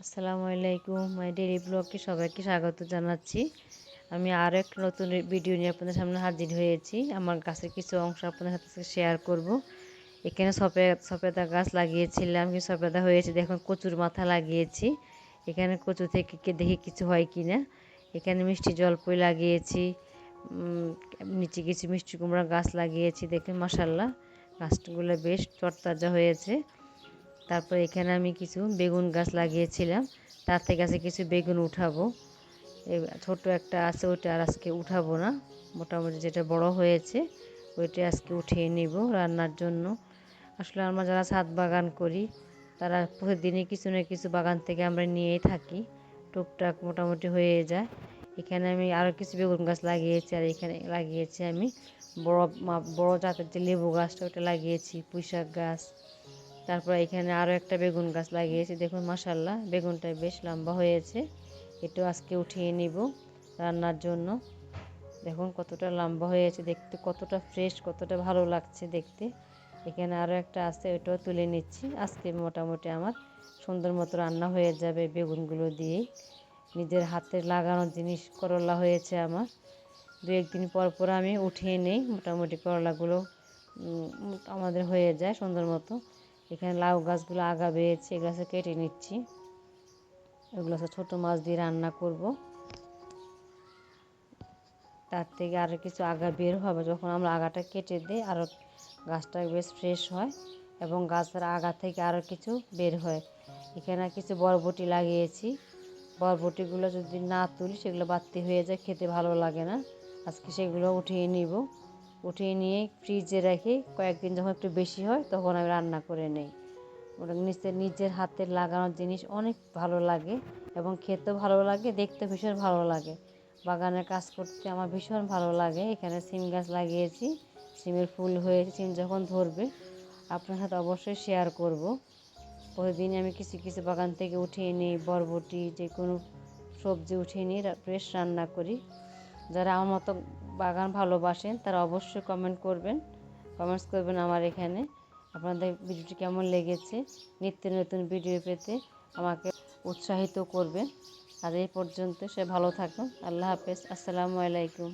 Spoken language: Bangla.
আসসালামু আলাইকুম, মাই ডেইলি ব্লগে সবাইকে স্বাগত জানাচ্ছি। আমি আরও একটা নতুন ভিডিও নিয়ে আপনাদের সামনে হাজির হয়েছি। আমার গাছের কিছু অংশ আপনাদের সাথে শেয়ার করব। এখানে সপেদা গাছ লাগিয়েছিলাম, কিন্তু সপেদা হয়েছে। দেখুন কচুর মাথা লাগিয়েছি। এখানে কচু থেকে দেখি কিছু হয় কি না। এখানে মিষ্টি জলপাই লাগিয়েছি, নিচে কিছু মিষ্টি কুমড়া গাছ লাগিয়েছি। দেখুন মাশাআল্লাহ গাছগুলো বেশ তরতাজা হয়েছে। তারপর এখানে আমি কিছু বেগুন গাছ লাগিয়েছিলাম, তার থেকে আছে কিছু বেগুন উঠাবো। ছোট একটা আছে, ওইটা আর আজকে উঠাবো না। মোটামুটি যেটা বড় হয়েছে ওইটা আজকে উঠিয়ে নিব রান্নার জন্য। আসলে আমরা যারা ছাদ বাগান করি তারা প্রতিদিনই কিছু না কিছু বাগান থেকে আমরা নিয়েই থাকি, টুকটাক মোটামুটি হয়ে যায়। এখানে আমি আরও কিছু বেগুন গাছ লাগিয়েছি, আর এখানে লাগিয়েছি আমি বড় বড় জাতের যে লেবু গাছটা ওটা লাগিয়েছি, পুঁইশাক গাছ। তারপর এখানে আরও একটা বেগুন গাছ লাগিয়েছি। দেখুন মাশাআল্লাহ বেগুনটা বেশ লম্বা হয়েছে। এটাও আজকে উঠিয়ে নিব রান্নার জন্য। দেখুন কতটা লম্বা হয়েছে, দেখতে কতটা ফ্রেশ, কতটা ভালো লাগছে দেখতে। এখানে আরও একটা আছে, ওটাও তুলে নিচ্ছি। আজকে মোটামুটি আমার সুন্দর মতো রান্না হয়ে যাবে বেগুনগুলো দিয়েই। নিজের হাতে লাগানো জিনিস, করলা হয়েছে আমার। দু একদিন পর পর আমি উঠিয়ে নিই, মোটামুটি করলাগুলো আমাদের হয়ে যায় সুন্দর মতো। এখানে লাউ গাছগুলো আগা বেয়েছে, এগুলো কেটে নিচ্ছি। এগুলো ছোটো মাছ দিয়ে রান্না করব। তার থেকে আরও কিছু আগা বের হবে যখন আমরা আগাটা কেটে দিই, আরও গাছটা বেশ ফ্রেশ হয় এবং গাছের আগা থেকে আরও কিছু বের হয়। এখানে কিছু বরবটি লাগিয়েছি। বরবটিগুলো যদি না তুলি সেগুলো বাড়তি হয়ে যায়, খেতে ভালো লাগে না। আজকে সেগুলো উঠিয়ে নিব। উঠিয়ে নিয়ে ফ্রিজে রেখে কয়েকদিন যখন একটু বেশি হয় তখন আমি রান্না করে নিই। ওটা নিজের হাতের লাগানোর জিনিস অনেক ভালো লাগে এবং খেতেও ভালো লাগে, দেখতে ভীষণ ভালো লাগে। বাগানের কাজ করতে আমার ভীষণ ভালো লাগে। এখানে সিম গাছ লাগিয়েছি, সিমের ফুল হয়েছে। সিম যখন ধরবে আপনার সাথে অবশ্যই শেয়ার করব। প্রতিদিন আমি কিছু কিছু বাগান থেকে উঠিয়ে নিই, বরবটি যে কোনো সবজি উঠিয়ে নিয়ে ফ্রেশ রান্না করি। যারা আমার মতো বাগান ভালোবাসেন তারা অবশ্যই কমেন্টস করবেন আমার এখানে। আপনাদের ভিডিওটি কেমন লেগেছে, নিত্য নতুন ভিডিও পেতে আমাকে উৎসাহিত করবেন। আর এই পর্যন্ত সে ভালো থাকুন। আল্লাহ হাফেজ, আসসালামু আলাইকুম।